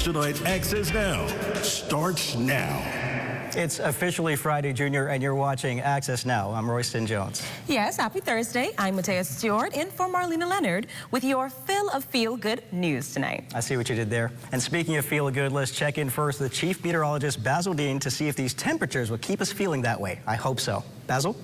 Tonight Access Now starts now. It's officially Friday, Junior, and you're watching Access Now. I'm Royston Jones. Yes, happy Thursday. I'm Matea Stewart, in for Marlena Leonard, with your fill of feel-good news tonight. I see what you did there. And speaking of feel-good, let's check in first with Chief Meteorologist Basil Dean to see if these temperatures will keep us feeling that way. I hope so. Basil?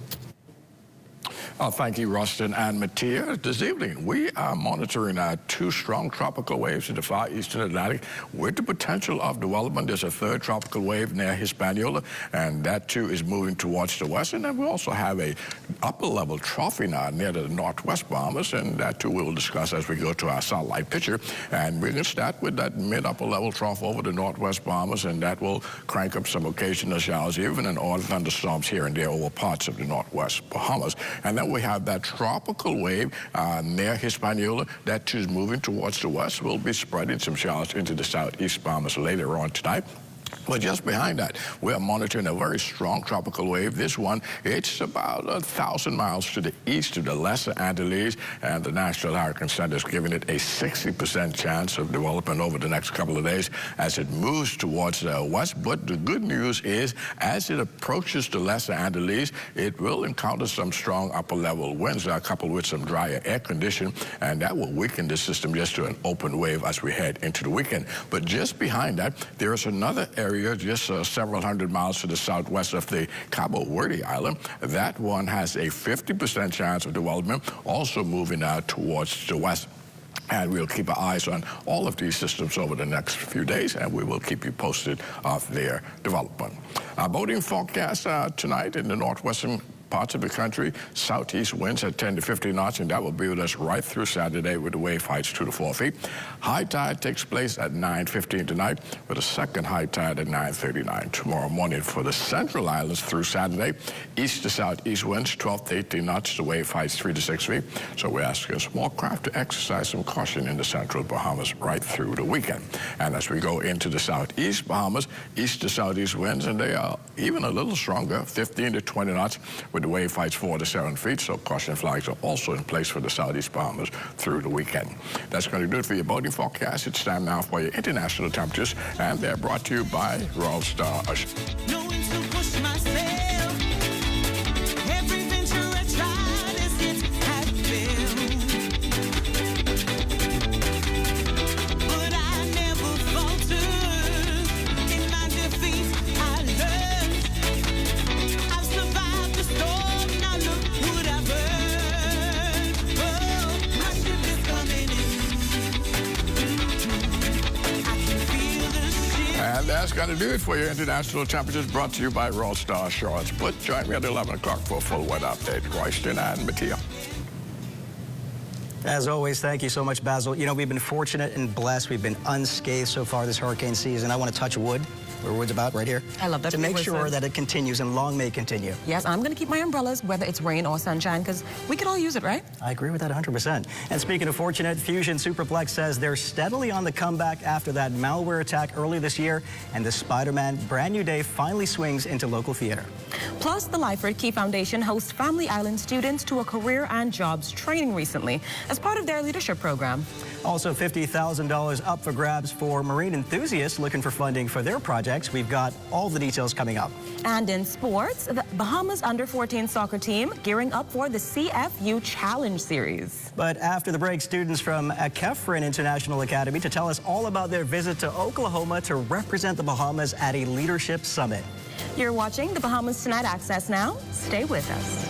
Thank you, Rustin and Matea. This evening, we are monitoring two strong tropical waves in the far eastern Atlantic with the potential of development. There's a third tropical wave near Hispaniola, and that too is moving towards the west. And then we also have a upper-level trough now near the northwest Bahamas, and that too we will discuss as we go to our satellite picture. And we're going to start with that mid-upper level trough over the northwest Bahamas, and that will crank up some occasional showers, even in odd thunderstorms here and there over parts of the northwest Bahamas. And then we have that tropical wave near Hispaniola. That too is moving towards the west. We'll be spreading some showers into the southeast Bahamas later on tonight. But just behind that, we are monitoring a very strong tropical wave. This one, it's about 1,000 miles to the east of the Lesser Antilles, and the National Hurricane Center is giving it a 60% chance of development over the next couple of days as it moves towards the west. But the good news is, as it approaches the Lesser Antilles, it will encounter some strong upper-level winds, coupled with some drier air condition, and that will weaken the system just to an open wave as we head into the weekend. But just behind that, there is another area just several hundred miles to the southwest of the Cabo Verde Island. That one has a 50% chance of development, also moving towards the west. And we'll keep our eyes on all of these systems over the next few days, and we will keep you posted of their development. Our boating forecast tonight in the northwestern parts of the country, southeast winds at 10 to 15 knots, and that will be with us right through Saturday with the wave heights 2 to 4 feet. High tide takes place at 9:15 tonight, with a second high tide at 9:39 tomorrow morning. For the central islands through Saturday, east to southeast winds 12 to 18 knots, the wave heights 3 to 6 feet. So we're asking small craft to exercise some caution in the central Bahamas right through the weekend. And as we go into the southeast Bahamas, east to southeast winds, and they are even a little stronger, 15 to 20 knots, with the wave heights 4 to 7 feet, so caution flags are also in place for the southeast Bahamas through the weekend. That's going to do it for your boating forecast. It's time now for your international temperatures, and they're brought to you by Royal Star. That's going to do it for your international temperatures, brought to you by Royal Star Assurance. But join me at 11 o'clock for a full weather update. Royston and Matea. As always, thank you so much, Basil. You know, we've been fortunate and blessed. We've been unscathed so far this hurricane season. I want to touch wood. Where wood's about right here. I love that. To make sure that it continues and long may continue. Yes, I'm going to keep my umbrellas, whether it's rain or sunshine, because we could all use it, right? I agree with that 100%. And speaking of fortunate, Fusion Superplex says they're steadily on the comeback after that malware attack early this year, and the Spider-Man Brand New Day finally swings into local theater. Plus, the Lyford Key Foundation hosts Family Island students to a career and jobs training recently as part of their leadership program. Also, $50,000 up for grabs for marine enthusiasts looking for funding for their projects. We've got all the details coming up. And in sports, the Bahamas under-14 soccer team gearing up for the CFU Challenge Series. But after the break, students from Akefren International Academy to tell us all about their visit to Oklahoma to represent the Bahamas at a leadership summit. You're watching the Bahamas Tonight Access Now. Stay with us.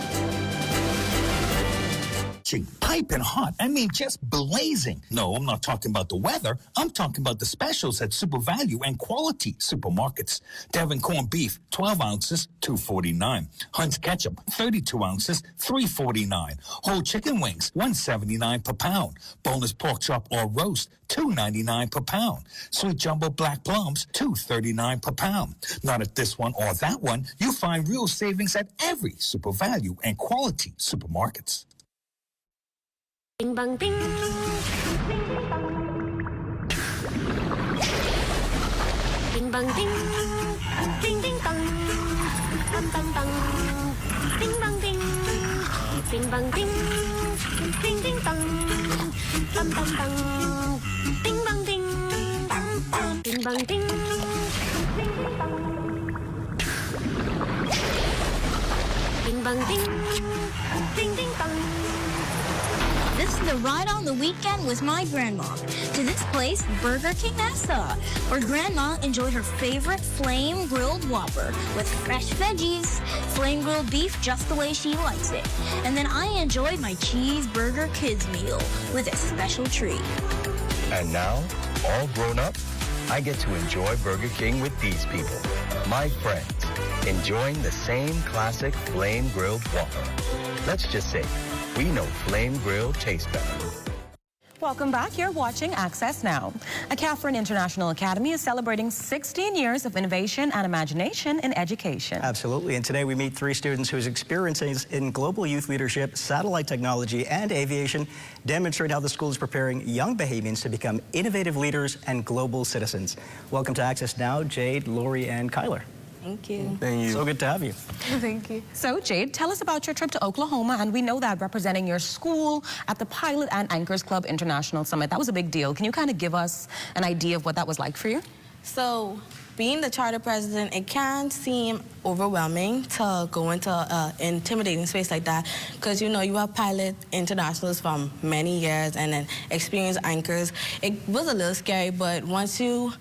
Piping hot. I mean, just blazing. No, I'm not talking about the weather. I'm talking about the specials at Super Value and Quality Supermarkets. Devon corned beef, 12 ounces, $2.49. Hunt's ketchup, 32 ounces, $3.49. Whole chicken wings, $1.79 per pound. Boneless pork chop or roast, $2.99 per pound. Sweet jumbo black plums, $2.39 per pound. Not at this one or that one. You'll find real savings at every Super Value and Quality Supermarkets. Bing bang bing. Bing bang bing. Bing bing bang. Bang bang bang. Bing bang bing. Bing bang bing. Bing bing bang. Bang bang bang. Bing bang bing. Ding bang ding. Ding ding bang. Ding bang ding. Ding ding bang. This is the ride on the weekend with my grandma to this place, Burger King Nassau, where Grandma enjoyed her favorite flame grilled Whopper with fresh veggies, flame grilled beef just the way she likes it. And then I enjoyed my cheeseburger kids meal with a special treat. And now, all grown up, I get to enjoy Burger King with these people, my friends, enjoying the same classic flame grilled Whopper. Let's just say, we know flame grilled tastes better. Welcome back. You're watching Access Now. A Catherine International Academy is celebrating 16 years of innovation and imagination in education. Absolutely. And today we meet 3 students whose experiences in global youth leadership, satellite technology, and aviation demonstrate how the school is preparing young Bahamians to become innovative leaders and global citizens. Welcome to Access Now, Jade, Lori, and Kyler. Thank you. Thank you. So good to have you. Thank you. So, Jade, tell us about your trip to Oklahoma, and we know that representing your school at the Pilot and Anchors Club International Summit, that was a big deal. Can you kind of give us an idea of what that was like for you? So, being the charter president, it can seem overwhelming to go into an intimidating space like that because, you know, you have Pilot Internationals from many years and then experienced anchors. It was a little scary, but once you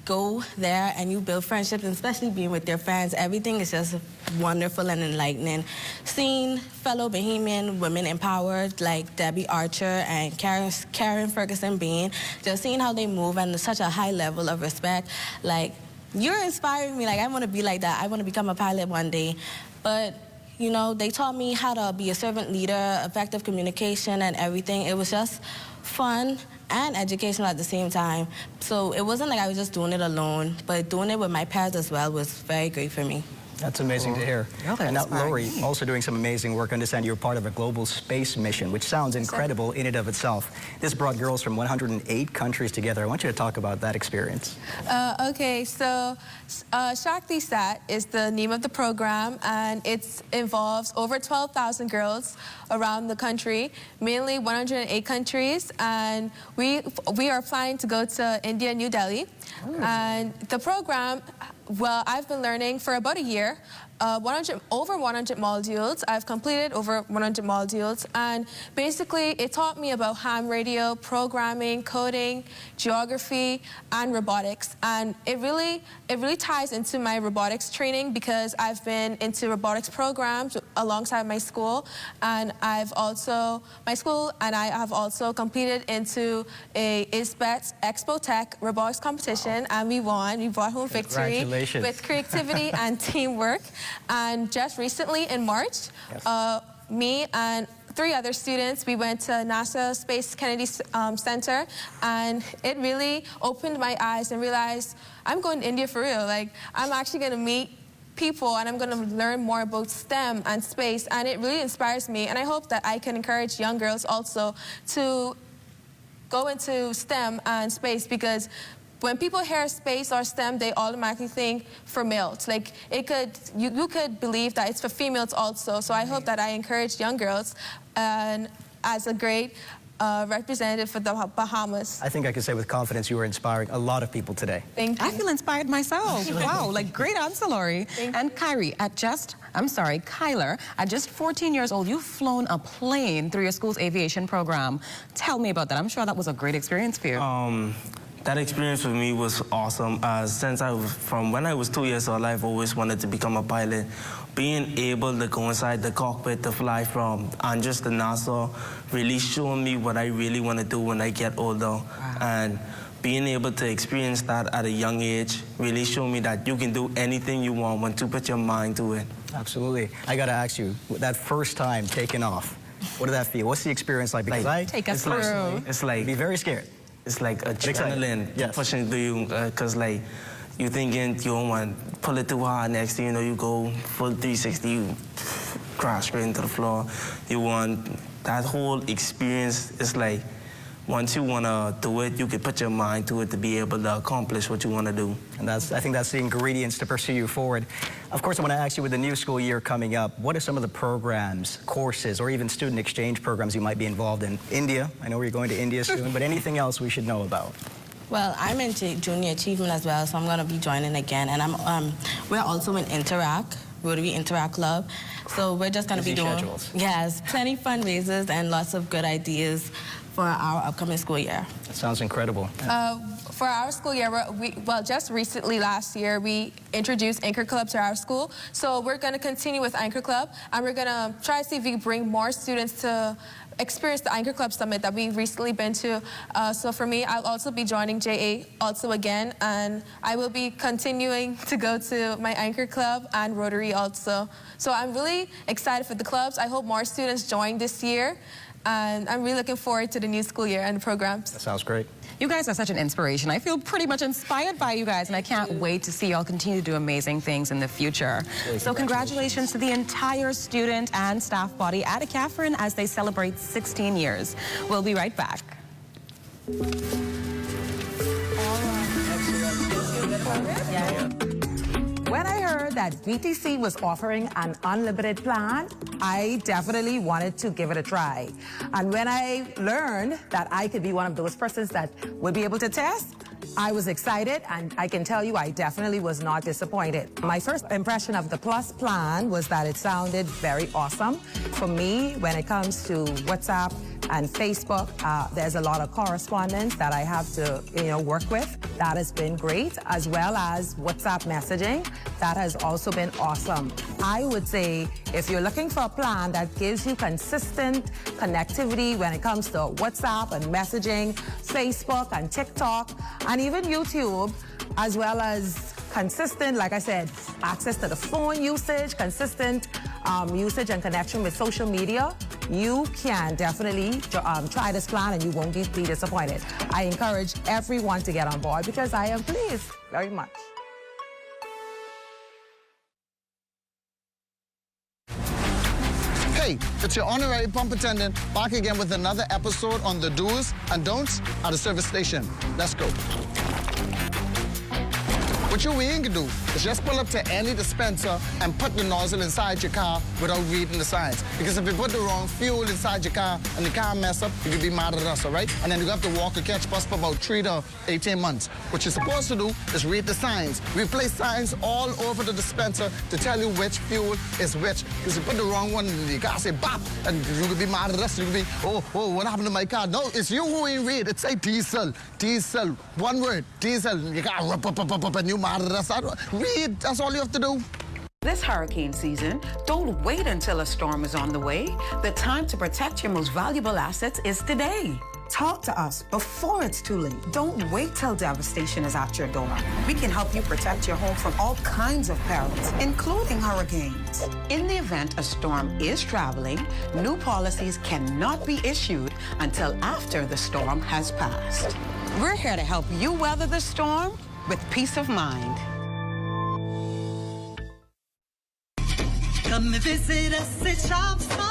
go there and you build friendships, and especially being with your friends, everything is just wonderful and enlightening. Seeing fellow Bahamian women empowered like Debbie Archer and Karen Ferguson Bean, just seeing how they move and such a high level of respect, like, you're inspiring me. Like, I want to be like that. I want to become a pilot one day. But, you know, they taught me how to be a servant leader, effective communication and everything. It was just fun and educational at the same time. So it wasn't like I was just doing it alone, but doing it with my peers as well was very great for me. That's amazing to hear. And now, Lori, also doing some amazing work. I understand you're part of a global space mission, which sounds incredible in and of itself. This brought girls from 108 countries together. I want you to talk about that experience. Okay, so Shakti-Sat is the name of the program, and it involves over 12,000 girls around the country, mainly 108 countries, and we are planning to go to India, New Delhi. And the program, well, I've been learning for about a year, over 100 modules. I've completed over 100 modules, and basically it taught me about ham radio, programming, coding, geography, and robotics. And it really ties into my robotics training because I've been into robotics programs alongside my school, and my school and I have also competed into a ISBET Expo Tech robotics competition, and we won. We brought home victory with creativity and teamwork. And just recently in March, me and 3 other students, we went to NASA Space Kennedy Center, and it really opened my eyes and realized I'm going to India for real. Like, I'm actually going to meet people, and I'm going to learn more about STEM and space, and it really inspires me. And I hope that I can encourage young girls also to go into STEM and space, because when people hear space or STEM, they automatically think for males. Like, you could believe that it's for females also. So I hope that I encourage young girls, and as a great representative for the Bahamas. I think I can say with confidence you are inspiring a lot of people today. Thank you. I feel inspired myself. Wow, like, great answer, Lori. And Kyler, at just 14 years old, you've flown a plane through your school's aviation program. Tell me about that. I'm sure that was a great experience for you. That experience for me was awesome. From when I was 2 years old, I've always wanted to become a pilot. Being able to go inside the cockpit to fly from Andros to Nassau really showed me what I really want to do when I get older. Wow. And being able to experience that at a young age really showed me that you can do anything you want when you put your mind to it. Absolutely. I got to ask you, that first time taking off, what did that feel? What's the experience like? Because take us through. It's like, be very scared. It's like adrenaline pushing through you, because like you thinking you don't want to pull it too hard. Next thing you know, you go full 360, you crash straight into the floor. You want that whole experience. It's like once you want to do it, you can put your mind to it to be able to accomplish what you want to do. And I think that's the ingredients to pursue you forward. Of course, I want to ask you, with the new school year coming up, what are some of the programs, courses, or even student exchange programs you might be involved in? India, I know you're going to India soon, but anything else we should know about? Well, I'm in junior achievement as well, so I'm going to be joining again. And we're also in Interact, Rotary Interact Club. So we're just going to be doing schedules. Yes, plenty fundraisers and lots of good ideas for our upcoming school year. That sounds incredible. For our school year, well, just recently last year, we introduced Anchor Club to our school. So we're going to continue with Anchor Club, and we're going to try to see if we can bring more students to experience the Anchor Club Summit that we've recently been to. So for me, I'll also be joining JA also again, and I will be continuing to go to my Anchor Club and Rotary also. So I'm really excited for the clubs. I hope more students join this year, and I'm really looking forward to the new school year and the programs. That sounds great. You guys are such an inspiration. I feel pretty much inspired by you guys, and I can't wait to see y'all continue to do amazing things in the future. So congratulations to the entire student and staff body at Catherine as they celebrate 16 years. We'll be right back. When I heard that VTC was offering an unlimited plan, I definitely wanted to give it a try. And when I learned that I could be one of those persons that would be able to test, I was excited, and I can tell you I definitely was not disappointed. My first impression of the Plus plan was that it sounded very awesome. For me, when it comes to WhatsApp and Facebook, there's a lot of correspondence that I have to, work with. That has been great, as well as WhatsApp messaging. That has also been awesome. I would say if you're looking for a plan that gives you consistent connectivity when it comes to WhatsApp and messaging, Facebook and TikTok, and even YouTube, as well as consistent, like I said, access to the phone usage, consistent usage and connection with social media, you can definitely try this plan and you won't be disappointed. I encourage everyone to get on board because I am pleased very much. Hey, it's your honorary pump attendant back again with another episode on the do's and don'ts at the service station. Let's go. What you ain't gonna do is just pull up to any dispenser and put the nozzle inside your car without reading the signs. Because if you put the wrong fuel inside your car and the car mess up, you could be mad at us, all right? And then you have to walk or catch bus for about 3 to 18 months. What you're supposed to do is read the signs. We place signs all over the dispenser to tell you which fuel is which. Because you put the wrong one in the car, say bop, and you could be mad at us. You could be, oh, what happened to my car? No, it's you who ain't read. It say diesel, diesel, one word, diesel. You got up, and you mad at us. Read, that's all you have to do. This hurricane season, don't wait until a storm is on the way. The time to protect your most valuable assets is today. Talk to us before it's too late. Don't wait till devastation is at your door. We can help you protect your home from all kinds of perils, including hurricanes. In the event a storm is traveling, new policies cannot be issued until after the storm has passed. We're here to help you weather the storm with peace of mind. Come and visit us at Shop Smart,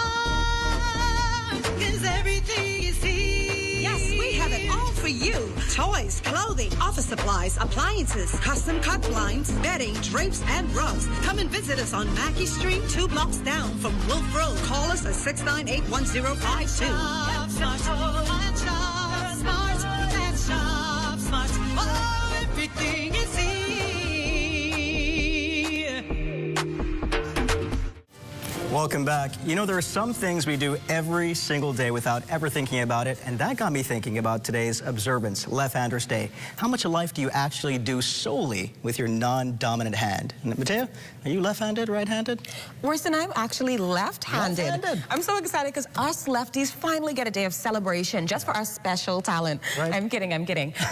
'cause everything is here. Yes, we have it all for you. Toys, clothing, office supplies, appliances, custom cut blinds, bedding, drapes, and rugs. Come and visit us on Mackey Street, 2 blocks down from Wolf Road. Call us at 698-1052. Shop Smart, Shop Smart, and Shop Smart. Oh, everything is here. Welcome back. You know, there are some things we do every single day without ever thinking about it, and that got me thinking about today's observance, Left-Handers Day. How much of life do you actually do solely with your non-dominant hand? Mateo, are you left-handed, right-handed? Worse, I'm actually left-handed. Left-handed. I'm so excited because us lefties finally get a day of celebration just for our special talent. Right. I'm kidding.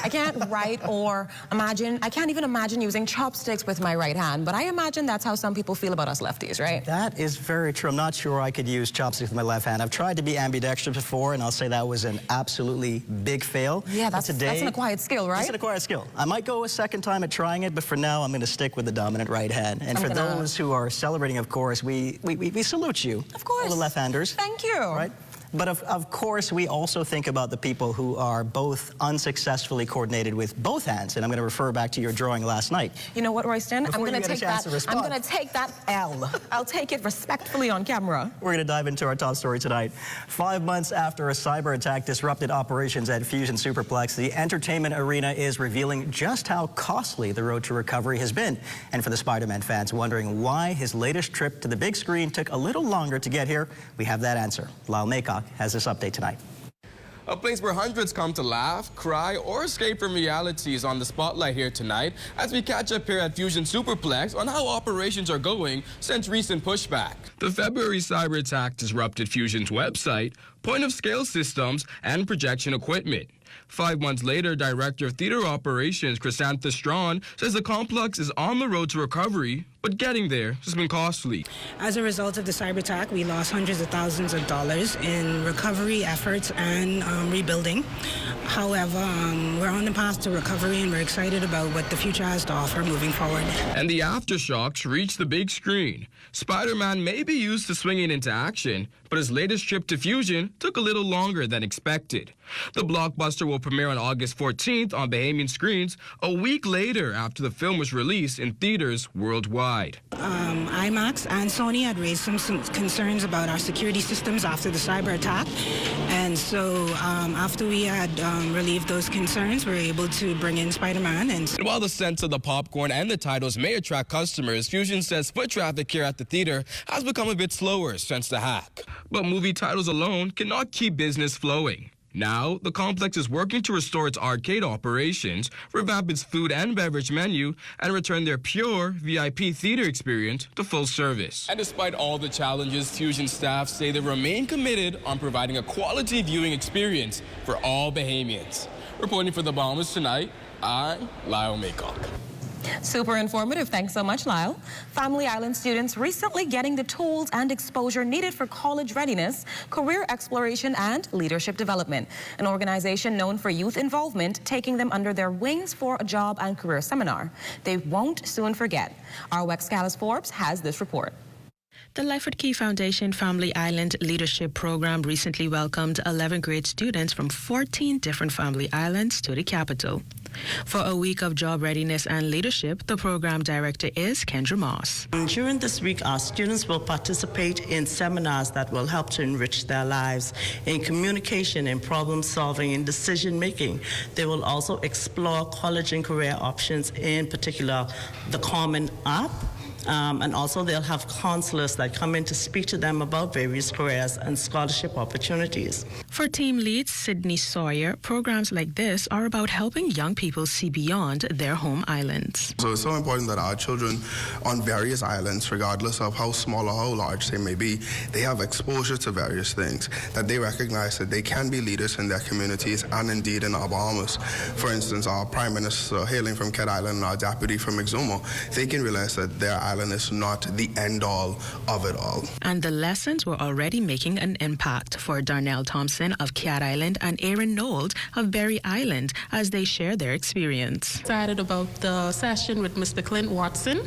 I can't write or imagine, I can't even imagine using chopsticks with my right hand, but I imagine that's how some people feel about us lefties, right? That is very true. I'm not sure I could use chopsticks with my left hand. I've tried to be ambidextrous before, and I'll say that was an absolutely big fail. Yeah, that's an acquired skill, right? It's an acquired skill. I might go a second time at trying it, but for now, I'm going to stick with the dominant right hand. And for those who are celebrating, of course, we salute you. Of course. All the left-handers. Thank you. Right? But of course, we also think about the people who are both unsuccessfully coordinated with both hands. And I'm going to refer back to your drawing last night. You know what, Royston? I'm going to take that. I'm going to take that L. I'll take it respectfully on camera. We're going to dive into our top story tonight. 5 months after a cyber attack disrupted operations at Fusion Superplex, the entertainment arena is revealing just how costly the road to recovery has been. And for the Spider-Man fans wondering why his latest trip to the big screen took a little longer to get here, we have that answer. Lyle Maycock has this update tonight. A place where hundreds come to laugh, cry, or escape from reality is on the spotlight here tonight as we catch up here at Fusion Superplex on how operations are going since recent pushback. The February cyber attack disrupted Fusion's website, point-of-scale systems, and projection equipment. 5 months later, Director of Theater Operations Chrysantha Strawn says the complex is on the road to recovery, but getting there has been costly. As a result of the cyber attack, we lost hundreds of thousands of dollars in recovery efforts and rebuilding. However, we're on the path to recovery and we're excited about what the future has to offer moving forward. And the aftershocks reach the big screen. Spider-Man may be used to swinging into action, but his latest trip to Fusion took a little longer than expected. The blockbuster will premiere on August 14th on Bahamian screens, a week later after the film was released in theaters worldwide. IMAX and Sony had raised some concerns about our security systems after the cyber attack. And so after we had relieved those concerns, we were able to bring in Spider-Man. And while the scent of the popcorn and the titles may attract customers, Fusion says foot traffic here at the theater has become a bit slower since the hack. But movie titles alone cannot keep business flowing. Now, the complex is working to restore its arcade operations, revamp its food and beverage menu, and return their pure VIP theater experience to full service. And despite all the challenges, Fusion staff say they remain committed on providing a quality viewing experience for all Bahamians. Reporting for the Bahamas tonight, I'm Lyle Maycock. Super informative. Thanks so much, Lyle. Family Island students recently getting the tools and exposure needed for college readiness, career exploration, and leadership development. An organization known for youth involvement, taking them under their wings for a job and career seminar. They won't soon forget. Our Wex Callis Forbes has this report. The Lyford Key Foundation Family Island Leadership Program recently welcomed 11th grade students from 14 different family islands to the capital. For a week of job readiness and leadership, the program director is Kendra Moss. During this week, our students will participate in seminars that will help to enrich their lives in communication, in problem solving, in decision making. They will also explore college and career options, in particular the Common App. And also they'll have counselors that come in to speak to them about various careers and scholarship opportunities. For team lead Sydney Sawyer, programs like this are about helping young people see beyond their home islands. So it's so important that our children on various islands, regardless of how small or how large they may be, they have exposure to various things, that they recognize that they can be leaders in their communities and indeed in our Bahamas. For instance, our Prime Minister hailing from Cat Island and our deputy from Exuma, they can realize that their island is not the end-all of it all. And the lessons were already making an impact for Darnell Thompson of Cat Island and Aaron Knowles of Berry Island as they share their experience. Excited about the session with Mr. Clint Watson.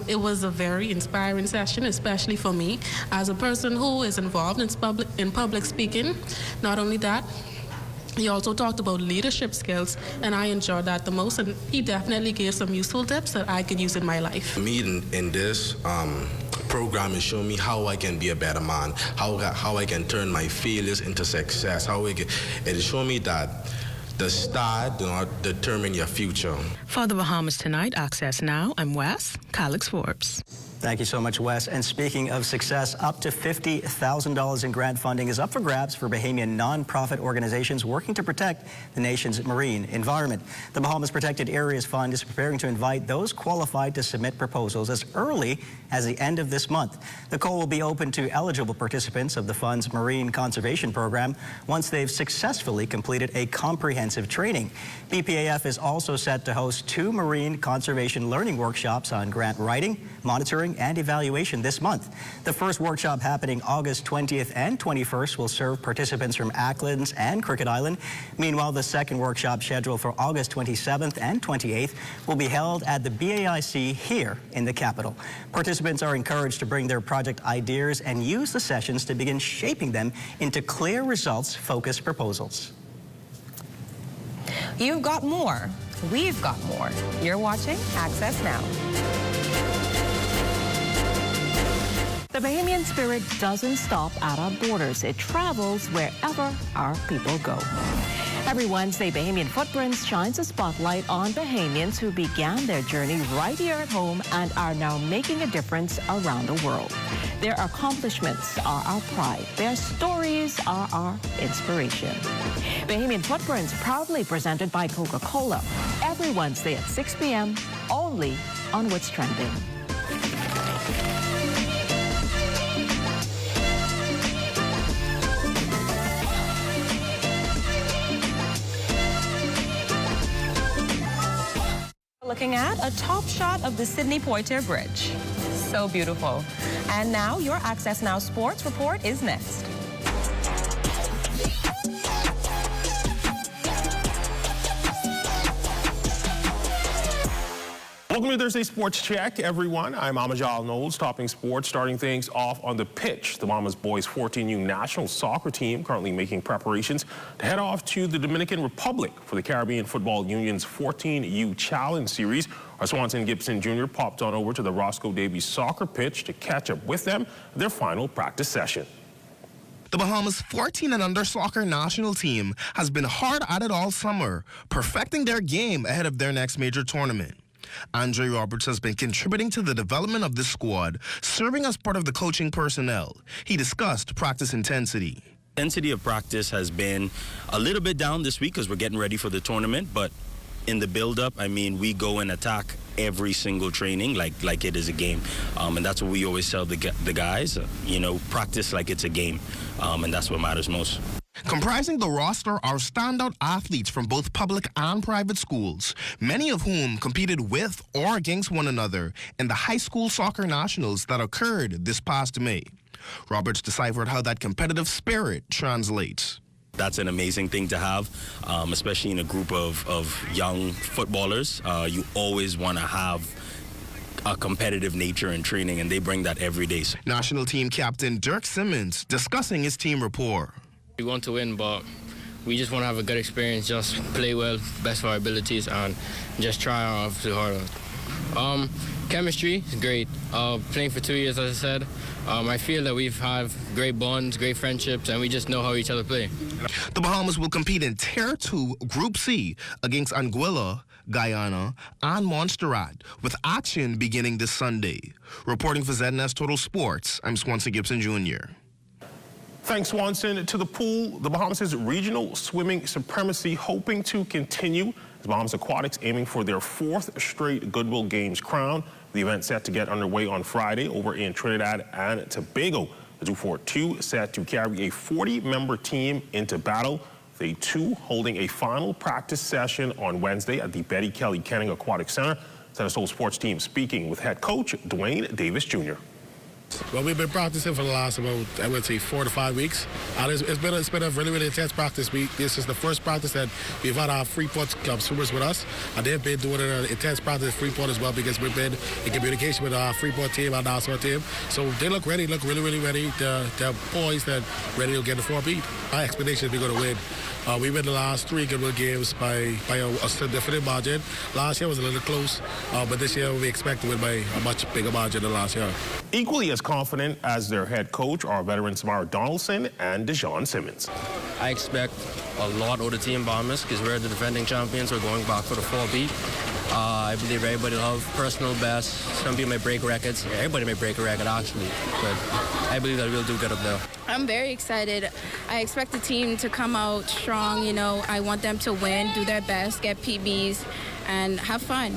It was a very inspiring session, especially for me as a person who is involved in public speaking. Not only that, he also talked about leadership skills, and I enjoyed that the most, and he definitely gave some useful tips that I could use in my life. Me in this program is showing me how I can be a better man, how I can turn my failures into success, it is showing me that the start do not determine your future. For the Bahamas Tonight, Access Now, I'm Wes Calix Forbes. Thank you so much, Wes. And speaking of success, up to $50,000 in grant funding is up for grabs for Bahamian nonprofit organizations working to protect the nation's marine environment. The Bahamas Protected Areas Fund is preparing to invite those qualified to submit proposals as early as the end of this month. The call will be open to eligible participants of the fund's marine conservation program once they've successfully completed a comprehensive training. BPAF is also set to host 2 marine conservation learning workshops on grant writing, monitoring, mentoring and evaluation this month. The first workshop happening August 20th and 21st will serve participants from Acklands and Cricket Island. Meanwhile, the second workshop scheduled for August 27th and 28th will be held at the BAIC here in the capital. Participants are encouraged to bring their project ideas and use the sessions to begin shaping them into clear results-focused proposals. You've got more. We've got more. You're watching Access Now. The Bahamian spirit doesn't stop at our borders. It travels wherever our people go. Every Wednesday, Bahamian Footprints shines a spotlight on Bahamians who began their journey right here at home and are now making a difference around the world. Their accomplishments are our pride. Their stories are our inspiration. Bahamian Footprints, proudly presented by Coca-Cola, every Wednesday at 6 p.m., only on What's Trending. Looking at a top shot of the Sydney Poitier Bridge. So beautiful. And now your Access Now Sports Report is next. Welcome to Thursday Sports Check, everyone. I'm Amajal Knowles, topping sports, starting things off on the pitch. The Bahamas boys 14U national soccer team currently making preparations to head off to the Dominican Republic for the Caribbean Football Union's 14U Challenge Series. Our Swanson Gibson Jr. popped on over to the Roscoe Davies soccer pitch to catch up with them at their final practice session. The Bahamas 14 and under soccer national team has been hard at it all summer, perfecting their game ahead of their next major tournament. Andre Roberts has been contributing to the development of this squad, serving as part of the coaching personnel. He discussed practice intensity. Intensity of practice has been a little bit down this week because we're getting ready for the tournament, but in the build-up, I mean, we go and attack every single training like it is a game. And that's what we always tell the guys, you know, practice like it's a game, and that's what matters most. Comprising the roster are standout athletes from both public and private schools, many of whom competed with or against one another in the high school soccer nationals that occurred this past May. Roberts deciphered how that competitive spirit translates. That's an amazing thing to have, especially in a group of young footballers. You always want to have a competitive nature in training, and they bring that every day. National team captain Dirk Simmons discussing his team rapport. We want to win, but we just want to have a good experience, just play well, best of our abilities, and just try our too hard. Chemistry is great. Playing for 2 years, as I said, I feel that we've had great bonds, great friendships, and we just know how each other play. The Bahamas will compete in Tier 2 Group C against Anguilla, Guyana, and Montserrat, with action beginning this Sunday. Reporting for ZNS Total Sports, I'm Swanson Gibson Jr. Thanks, Swanson. To the pool, the Bahamas' regional swimming supremacy hoping to continue. The Bahamas Aquatics aiming for their 4th straight Goodwill Games crown. The event set to get underway on Friday over in Trinidad and Tobago. The 242 set to carry a 40-member team into battle. They too holding a final practice session on Wednesday at the Betty Kelly Kenning Aquatic Center. Center Soul Sports team speaking with head coach Dwayne Davis Jr. Well, we've been practicing for the last about, I would say, 4 to 5 weeks. It's been a really, really intense practice. This is the first practice that we've had our Freeport Club swimmers with us, and they've been doing an intense practice at Freeport as well because we've been in communication with our Freeport team, our national team. So they look ready, look really, really ready. They're poised and ready to get the 4 beat. Our expectation is we're going to win. We win the last 3 Goodwill Games by a significant margin. Last year was a little close, but this year we expect to win by a much bigger margin than last year. Equally as confident as their head coach are veteran Samara Donaldson and Dejon Simmons. I expect a lot of the team Bahamas because we're the defending champions. We're going back for the 4 beat. I believe everybody will have personal best. Some people may break records. Everybody may break a record, actually. But I believe that we'll do good up there. I'm very excited. I expect the team to come out strong. You know, I want them to win, do their best, get PBs, and have fun.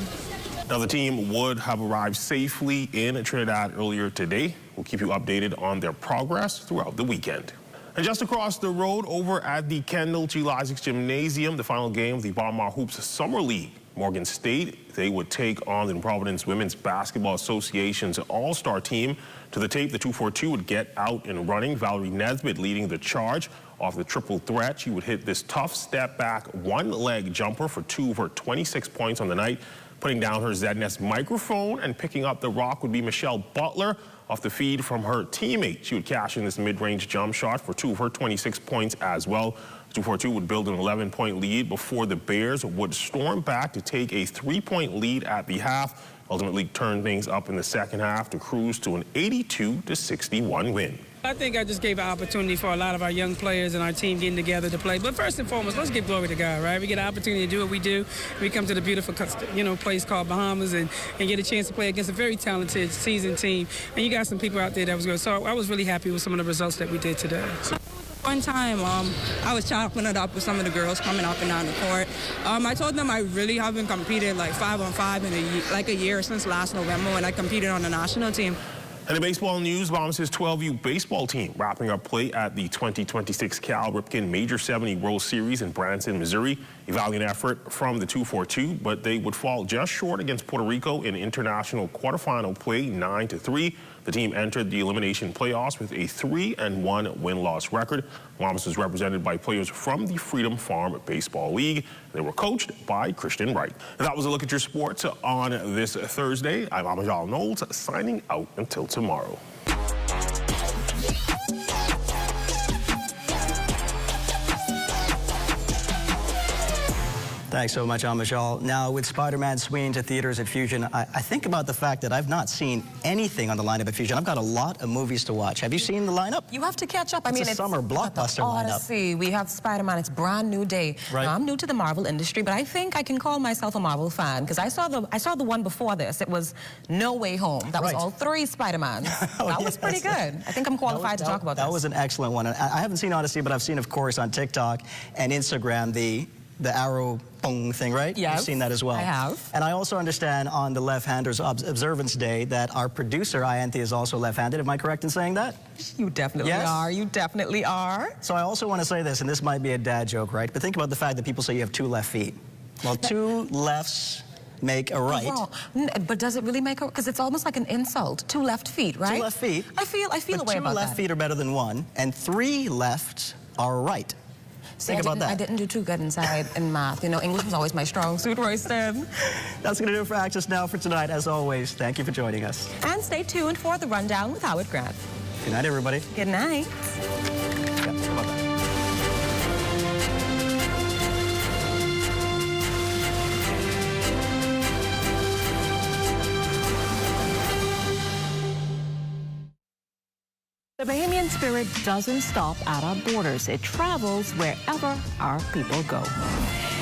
Now, the team would have arrived safely in Trinidad earlier today. We'll keep you updated on their progress throughout the weekend. And just across the road over at the Kendall G. Isaacs Gymnasium, the final game of the Bahamas Hoops Summer League Morgan State, they would take on the Providence Women's Basketball Association's all-star team. To the tape, the 242 would get out and running. Valerie Nesbitt leading the charge. Off the triple threat, she would hit this tough step-back one-leg jumper for 2 of her 26 points on the night. Putting down her ZNS microphone and picking up the rock would be Michelle Butler. Off the feed from her teammate, she would cash in this mid-range jump shot for 2 of her 26 points as well. 242 would build an 11-point lead before the Bears would storm back to take a 3-point lead at the half. Ultimately turn things up in the second half to cruise to an 82-61 win. I think I just gave an opportunity for a lot of our young players and our team getting together to play. But first and foremost, let's give glory to God, right? We get an opportunity to do what we do. We come to the beautiful, place called Bahamas and get a chance to play against a very talented, seasoned team. And you got some people out there that was good. So I was really happy with some of the results that we did today. One time, I was chopping it up with some of the girls coming up and down the court. I told them I really haven't competed like 5-on-5 in a year since last November when I competed on the national team. And in baseball news, Bahamas' 12U baseball team wrapping up play at the 2026 Cal Ripken Major 70 World Series in Branson, Missouri. A valiant effort from the 242, but they would fall just short against Puerto Rico in international quarterfinal play 9-3. The team entered the elimination playoffs with a 3-1 win-loss record. Bahamas was represented by players from the Freedom Farm Baseball League. They were coached by Christian Wright. And that was a look at your sports on this Thursday. I'm Amajal Knowles, signing out until tomorrow. Thanks so much, Amajal. Now, with Spider-Man swinging to theaters at Fusion, I think about the fact that I've not seen anything on the lineup at Fusion. I've got a lot of movies to watch. Have you seen the lineup? You have to catch up. It's a summer blockbuster lineup. Odyssey. We have Spider-Man. It's brand new day. Right. Now, I'm new to the Marvel industry, but I think I can call myself a Marvel fan because I saw the one before this. It was No Way Home. That was all 3 Spider-Mans. That was pretty good. I think I'm qualified to talk about that. That was an excellent one. I haven't seen Odyssey, but I've seen, of course, on TikTok and Instagram the arrow pong thing, right? Yes, you've seen that as well. I have. And I also understand on the Left-Handers Observance Day that our producer, Ianthe, is also left-handed. Am I correct in saying that? You definitely are. You definitely are. So I also want to say this, and this might be a dad joke, right? But think about the fact that people say you have 2 left feet. Well, 2 lefts make a right. Oh, but does it really make a... Because it's almost like an insult. 2 left feet, right? 2 left feet. I feel a way about that. 2 left feet are better than 1, and 3 left are right. Think about that. I didn't do too good inside in math. You know, English was always my strong suit, Royston. That's going to do it for Access Now for tonight. As always, thank you for joining us. And stay tuned for The Rundown with Howard Grant. Good night, everybody. Good night. The Bahamian spirit doesn't stop at our borders. It travels wherever our people go.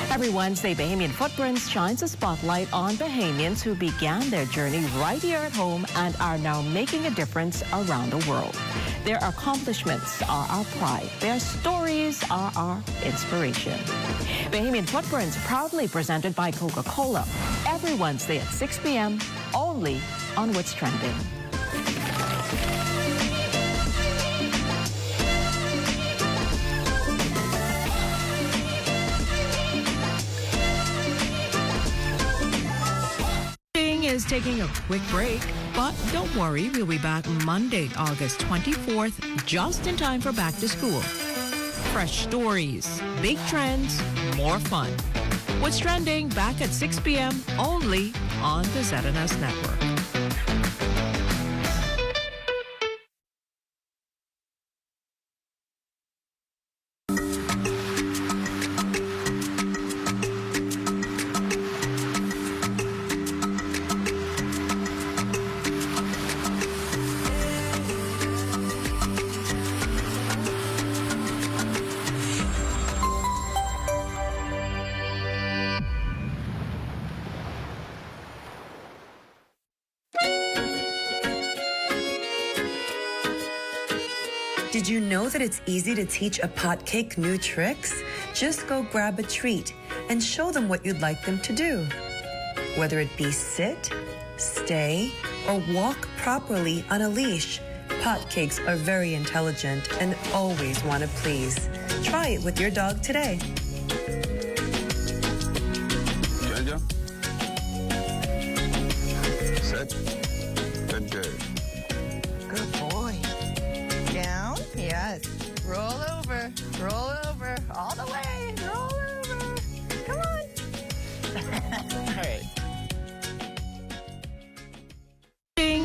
Every Wednesday, Bahamian Footprints shines a spotlight on Bahamians who began their journey right here at home and are now making a difference around the world. Their accomplishments are our pride. Their stories are our inspiration. Bahamian Footprints, proudly presented by Coca-Cola, every Wednesday at 6 p.m., only on What's Trending. Is taking a quick break, but don't worry, we'll be back Monday, August 24th, just in time for back to school. Fresh stories, big trends, more fun. What's Trending, back at 6 p.m. only on the ZNS Network. Did you know that it's easy to teach a pot cake new tricks? Just go grab a treat and show them what you'd like them to do. Whether it be sit, stay, or walk properly on a leash, pot cakes are very intelligent and always want to please. Try it with your dog today. Ginger, Roll over. All the way. Roll over. Come on. All right.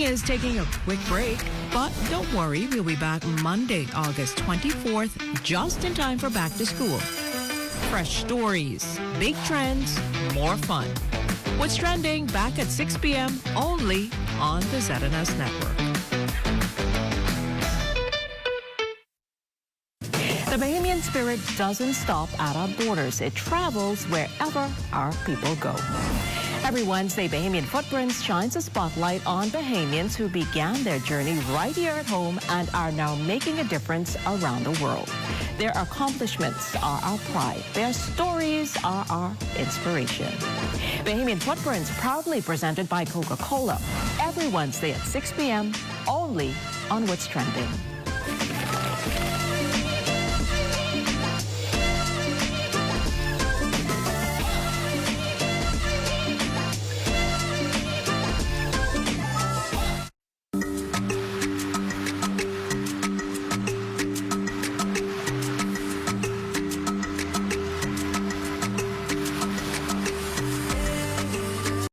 Is taking a quick break, but don't worry, we'll be back Monday, August 24th, just in time for back to school. Fresh stories, big trends, more fun. What's trending back at 6 p.m. only on the ZNS Network. The Bahamian spirit doesn't stop at our borders. It travels wherever our people go. Every Wednesday, Bahamian Footprints shines a spotlight on Bahamians who began their journey right here at home and are now making a difference around the world. Their accomplishments are our pride. Their stories are our inspiration. Bahamian Footprints, proudly presented by Coca-Cola, every Wednesday at 6 p.m. only on What's Trending.